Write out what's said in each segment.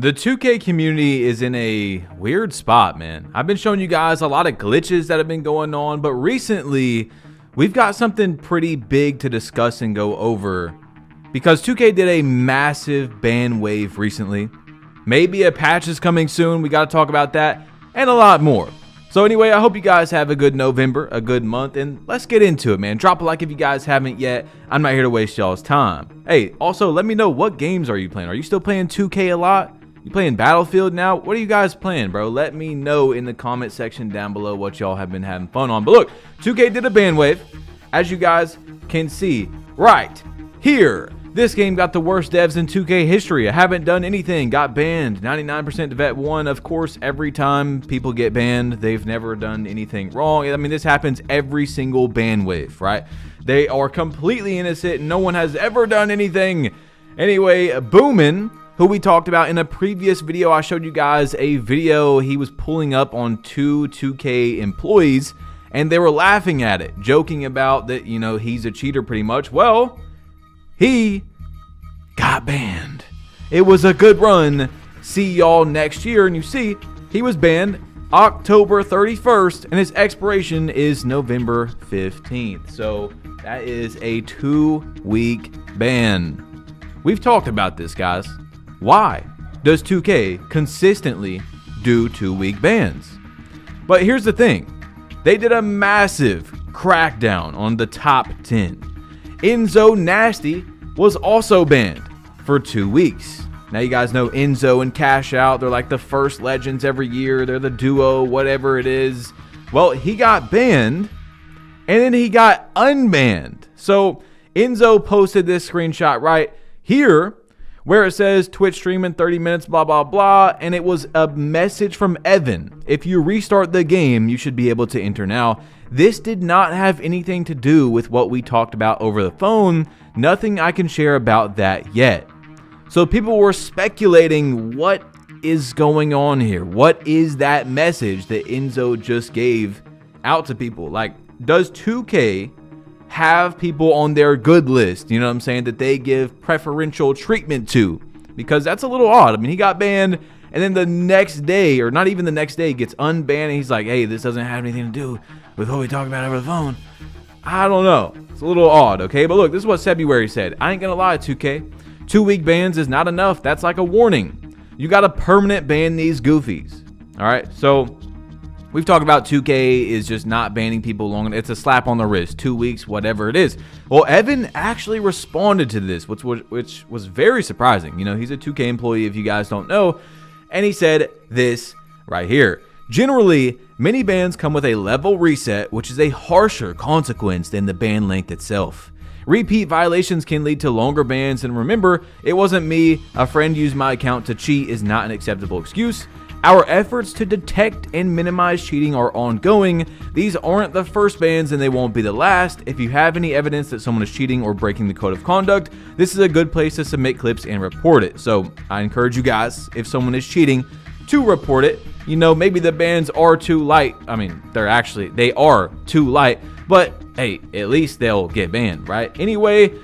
The 2K community is in a weird spot, man. I've been showing you guys a lot of glitches that have been going on, but recently we've got something pretty big to discuss and go over because 2K did a massive ban wave recently. Maybe a patch is coming soon. We got to talk about that and a lot more. So anyway, I hope you guys have a good November, a good month, and let's get into it, man. Drop a like if you guys haven't yet. I'm not here to waste y'all's time. Hey, also let me know, what games are you playing? Are you still playing 2K a lot? You playing Battlefield now? What are you guys playing, bro? Let me know in the comment section down below what y'all have been having fun on. But look, 2K did a ban wave, as you guys can see right here. This game got the worst devs in 2K history. I haven't done anything, got banned. 99% to vet 1. Of course, every time people get banned, they've never done anything wrong. I mean, this happens every single ban wave, right? They are completely innocent. No one has ever done anything. Anyway, Boomin', who we talked about in a previous video, I showed you guys a video he was pulling up on two 2K employees, and they were laughing at it, joking about that, you know, he's a cheater pretty much. Well, he got banned. It was a good run. See y'all next year. And you see, he was banned October 31st, and his expiration is November 15th. So that is a 2-week ban. We've talked about this, guys. Why does 2K consistently do 2-week bans? But here's the thing. They did a massive crackdown on the top 10. Enzo Nasty was also banned for 2 weeks. Now you guys know Enzo and Cash Out. They're like the first legends every year. They're the duo, whatever it is. Well, he got banned and then he got unbanned. So Enzo posted this screenshot right here where it says Twitch stream in 30 minutes, blah, blah, blah. And it was a message from Evan. If you restart the game, you should be able to enter now. This did not have anything to do with what we talked about over the phone. Nothing I can share about that yet. So people were speculating what is going on here. What is that message that Enzo just gave out to people? Like, does 2K have people on their good list, you know what I'm saying, that they give preferential treatment to? Because that's a little odd. I mean, he got banned, and then the next day, or not even the next day, gets unbanned, and he's like, hey, this doesn't have anything to do with what we talked about over the phone. I don't know. It's a little odd, okay? But look, this is what February said. I ain't gonna lie, 2K. 2-week bans is not enough. That's like a warning. You gotta permanent ban these goofies. All right, so we've talked about 2K is just not banning people long. It's a slap on the wrist, 2 weeks, whatever it is. Well, Evan actually responded to this, which was very surprising. You know, he's a 2K employee, if you guys don't know. And he said this right here. Generally, many bans come with a level reset, which is a harsher consequence than the ban length itself. Repeat violations can lead to longer bans, and remember, it wasn't me. A friend used my account to cheat is not an acceptable excuse. Our efforts to detect and minimize cheating are ongoing. These aren't the first bans and they won't be the last. If you have any evidence that someone is cheating or breaking the code of conduct, this is a good place to submit clips and report it. So I encourage you guys, if someone is cheating, to report it. You know, maybe the bans are too light. I mean, they are too light, but hey, at least they'll get banned, right? Anyway,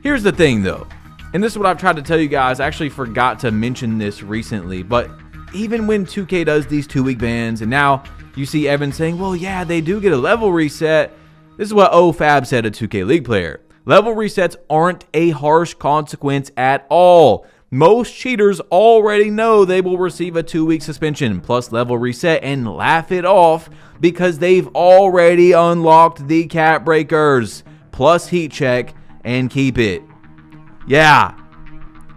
here's the thing though, and this is what I've tried to tell you guys. I actually forgot to mention this recently, but even when 2K does these 2-week bans, and now you see Evan saying, well, yeah, they do get a level reset. This is what OFAB said, a 2K League player. Level resets aren't a harsh consequence at all. Most cheaters already know they will receive a 2-week suspension plus level reset and laugh it off because they've already unlocked the cap breakers plus heat check and keep it. Yeah,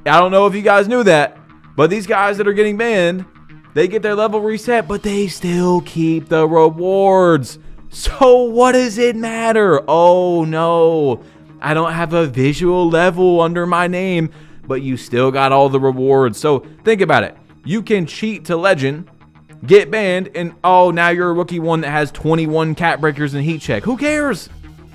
I don't know if you guys knew that, but these guys that are getting banned, they get their level reset, but they still keep the rewards. So what does it matter? Oh no, I don't have a visual level under my name, but you still got all the rewards. So think about it. You can cheat to legend, get banned, and oh, now you're a rookie one that has 21 cap breakers and heat check. Who cares?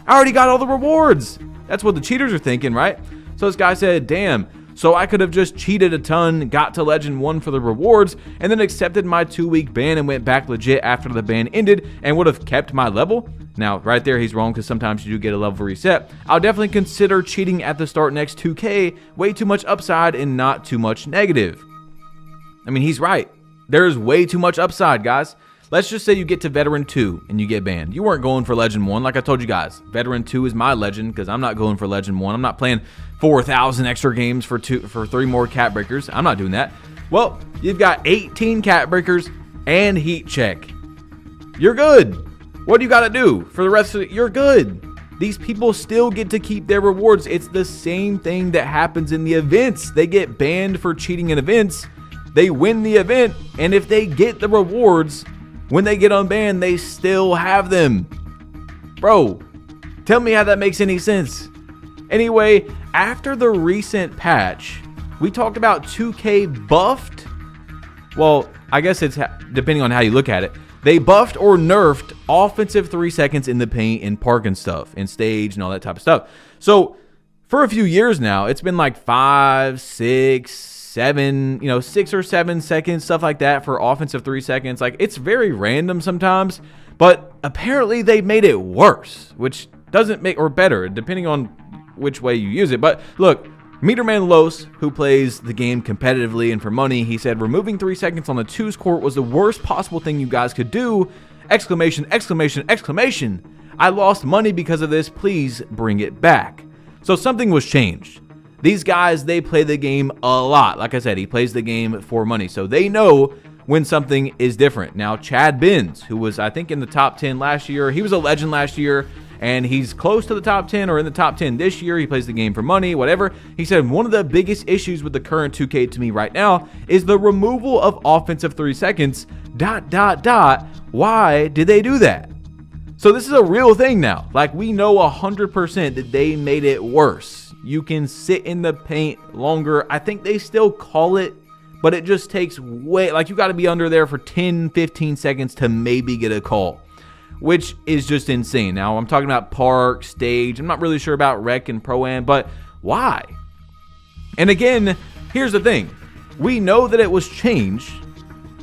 I already got all the rewards. That's what the cheaters are thinking, right? So this guy said, damn, so I could have just cheated a ton, got to legend 1 for the rewards, and then accepted my 2-week ban and went back legit after the ban ended and would have kept my level. Now, right there, he's wrong because sometimes you do get a level reset. I'll definitely consider cheating at the start next 2K. Way too much upside and not too much negative. I mean, he's right. There's way too much upside, guys. Let's just say you get to Veteran 2 and you get banned. You weren't going for Legend 1. Like I told you guys, Veteran 2 is my Legend because I'm not going for Legend 1. I'm not playing 4,000 extra games for 3 more cat breakers. I'm not doing that. Well, you've got 18 cat breakers and heat check. You're good. What do you got to do for the rest of it? You're good. These people still get to keep their rewards. It's the same thing that happens in the events. They get banned for cheating in events. They win the event, and if they get the rewards, when they get unbanned, they still have them. Bro, tell me how that makes any sense. Anyway, after the recent patch, we talked about 2K buffed. Well, I guess it's depending on how you look at it. They buffed or nerfed offensive 3 seconds in the paint and park and stuff, and stage and all that type of stuff. So for a few years now, it's been like 5, 6, 7, 6 or 7 seconds, stuff like that for offensive 3 seconds. Like, it's very random sometimes, but apparently they made it worse, which doesn't make, or better, depending on which way you use it. But look, Meterman Los, who plays the game competitively and for money, he said, removing 3 seconds on the 2's court was the worst possible thing you guys could do! Exclamation, exclamation, exclamation! I lost money because of this, please bring it back. So something was changed. These guys, they play the game a lot. Like I said, he plays the game for money. So they know when something is different. Now, Chad Benz, who was, I think, in the top 10 last year. He was a legend last year, and he's close to the top 10 or in the top 10 this year. He plays the game for money, whatever. He said, one of the biggest issues with the current 2K to me right now is the removal of offensive 3 seconds, ... Why did they do that? So this is a real thing now. Like, we know 100% that they made it worse. You can sit in the paint longer. I think they still call it, but it just takes way, like, you got to be under there for 10, 15 seconds to maybe get a call, which is just insane. Now, I'm talking about park, stage. I'm not really sure about rec and pro-am, but why? And again, here's the thing. We know that it was changed,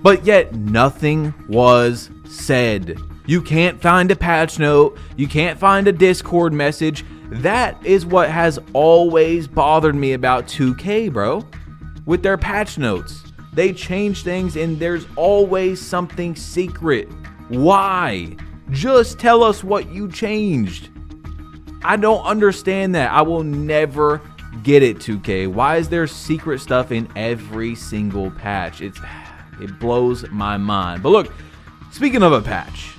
but yet nothing was said. You can't find a patch note. You can't find a Discord message. That is what has always bothered me about 2K, bro. With their patch notes. They change things and there's always something secret. Why? Just tell us what you changed. I don't understand that. I will never get it, 2K. Why is there secret stuff in every single patch? It blows my mind. But look, speaking of a patch,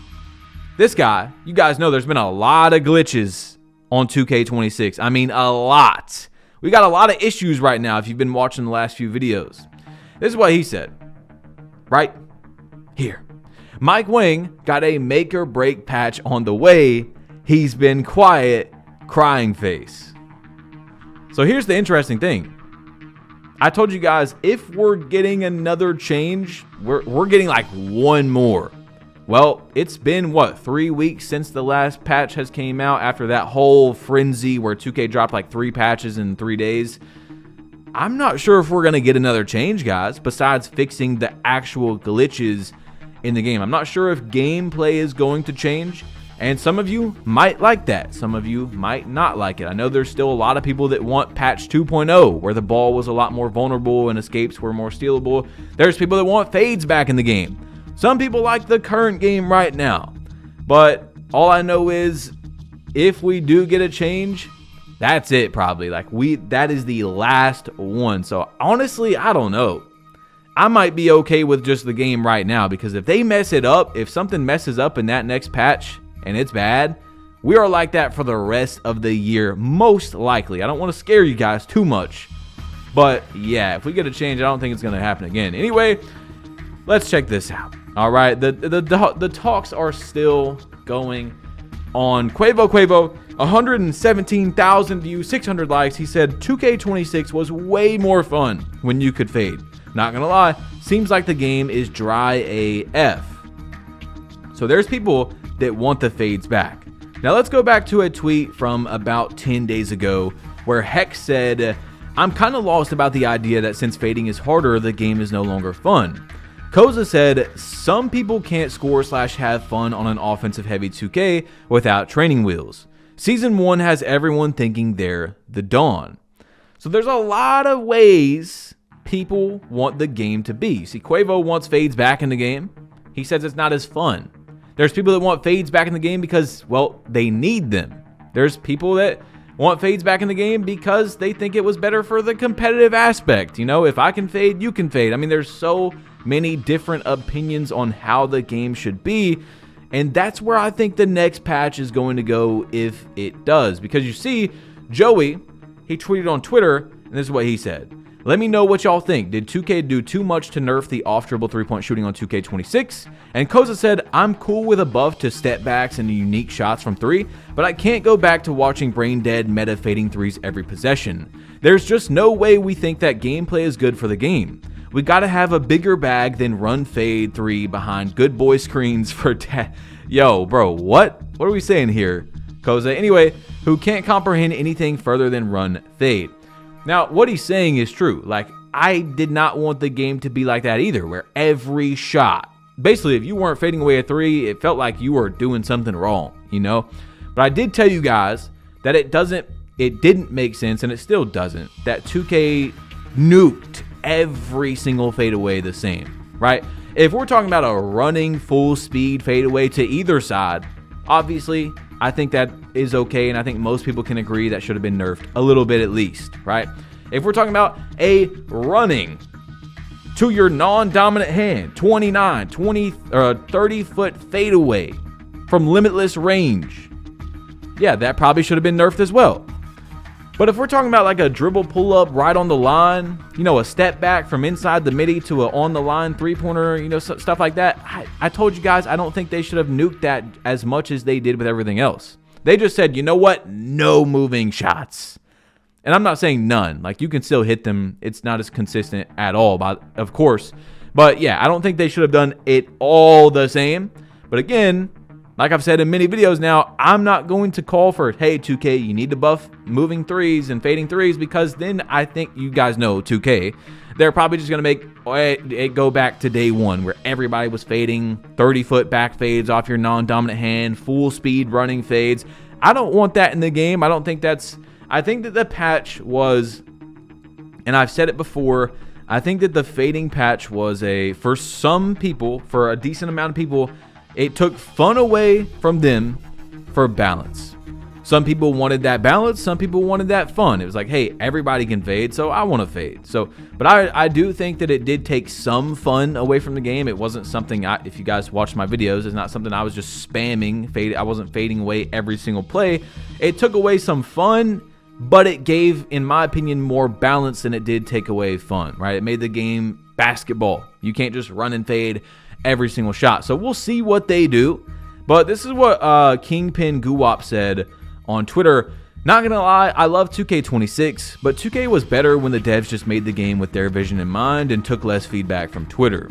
this guy, you guys know there's been a lot of glitches on 2K26. I mean, a lot. We got a lot of issues right now if you've been watching the last few videos. This is what he said. Right here. Mike Wang got a make or break patch on the way. He's been quiet, crying face. So here's the interesting thing. I told you guys, if we're getting another change, we're getting like one more. Well, it's been, 3 weeks since the last patch has came out after that whole frenzy where 2K dropped like 3 patches in 3 days. I'm not sure if we're going to get another change, guys, besides fixing the actual glitches in the game. I'm not sure if gameplay is going to change, and some of you might like that. Some of you might not like it. I know there's still a lot of people that want patch 2.0, where the ball was a lot more vulnerable and escapes were more stealable. There's people that want fades back in the game. Some people like the current game right now, but all I know is if we do get a change, that's it probably. That is the last one. So honestly, I don't know. I might be okay with just the game right now, because if they mess it up, if something messes up in that next patch and it's bad, we are like that for the rest of the year, most likely. I don't want to scare you guys too much, but yeah, if we get a change, I don't think it's going to happen again. Anyway, let's check this out. All right, the talks are still going on. Quavo, 117,000 views, 600 likes. He said 2K26 was way more fun when you could fade. Not gonna lie, seems like the game is dry AF. So there's people that want the fades back. Now let's go back to a tweet from about 10 days ago where Hex said, I'm kind of lost about the idea that since fading is harder, the game is no longer fun. Koza said, some people can't score/have fun on an offensive heavy 2K without training wheels. Season 1 has everyone thinking they're the Dawn. So there's a lot of ways people want the game to be. See, Quavo wants fades back in the game. He says it's not as fun. There's people that want fades back in the game because, well, they need them. There's people that want fades back in the game because they think it was better for the competitive aspect. You know, if I can fade, you can fade. I mean, there's so many different opinions on how the game should be. And that's where I think the next patch is going to go if it does. Because you see, Joey, he tweeted on Twitter, and this is what he said. Let me know what y'all think. Did 2K do too much to nerf the off-dribble three-point shooting on 2K26? And Koza said, I'm cool with a buff to step backs and unique shots from three, but I can't go back to watching brain-dead meta fading threes every possession. There's just no way we think that gameplay is good for the game. We gotta have a bigger bag than run fade three behind good boy screens for Yo, bro, what? What are we saying here, Koza? Anyway, who can't comprehend anything further than run fade. Now, what he's saying is true. Like, I did not want the game to be like that either, where every shot, basically, if you weren't fading away a three, it felt like you were doing something wrong, you know? But I did tell you guys that it didn't make sense, and it still doesn't, that 2K nuked every single fadeaway the same, right? If we're talking about a running full speed fadeaway to either side, obviously, I think that is okay, and I think most people can agree that should have been nerfed a little bit at least, right? If we're talking about a running to your non-dominant hand, 29, 20, or 30-foot fadeaway from limitless range, yeah, that probably should have been nerfed as well. But if we're talking about like a dribble pull-up right on the line, you know, a step back from inside the midi to a on-the-line three-pointer, you know, stuff like that, I told you guys I don't think they should have nuked that as much as they did with everything else. They just said, you know what? No moving shots. And I'm not saying none. Like, you can still hit them. It's not as consistent at all, of course. But, yeah, I don't think they should have done it all the same. But, again, like I've said in many videos now, I'm not going to call for, hey, 2K, you need to buff moving threes and fading threes, because then I think you guys know 2K. They're probably just going to make it go back to day one where everybody was fading 30-foot back fades off your non-dominant hand, full speed running fades. I don't want that in the game. I think that the patch was, and I've said it before, I think that the fading patch was for some people, for a decent amount of people, it took fun away from them for balance. Some people wanted that balance. Some people wanted that fun. It was like, hey, everybody can fade, so I want to fade. But I do think that it did take some fun away from the game. It wasn't something, if you guys watched my videos, it's not something I was just spamming. I wasn't fading away every single play. It took away some fun, but it gave, in my opinion, more balance than it did take away fun, right? It made the game basketball. You can't just run and fade every single shot. So we'll see what they do. But this is what Kingpin Guwap said on Twitter. Not gonna lie, I love 2K26, but 2K was better when the devs just made the game with their vision in mind and took less feedback from Twitter.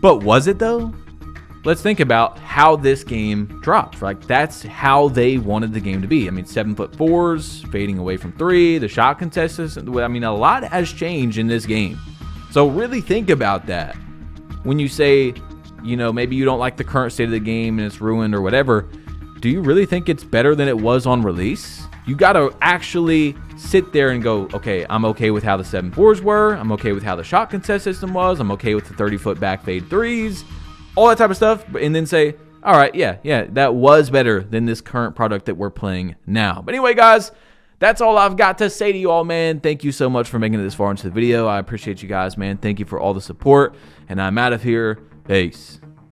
But was it though? Let's think about how this game dropped. Like, that's how they wanted the game to be. I mean, 7'4", fading away from three, the shot contestants. I mean, a lot has changed in this game. So really think about that. When you say, you know, maybe you don't like the current state of the game and it's ruined or whatever, do you really think it's better than it was on release? You got to actually sit there and go, okay, I'm okay with how the 7'4" were. I'm okay with how the shot contest system was. I'm okay with the 30-foot back fade threes, all that type of stuff. And then say, all right, yeah, that was better than this current product that we're playing now. But anyway, guys, that's all I've got to say to you all, man. Thank you so much for making it this far into the video. I appreciate you guys, man. Thank you for all the support. And I'm out of here. Peace.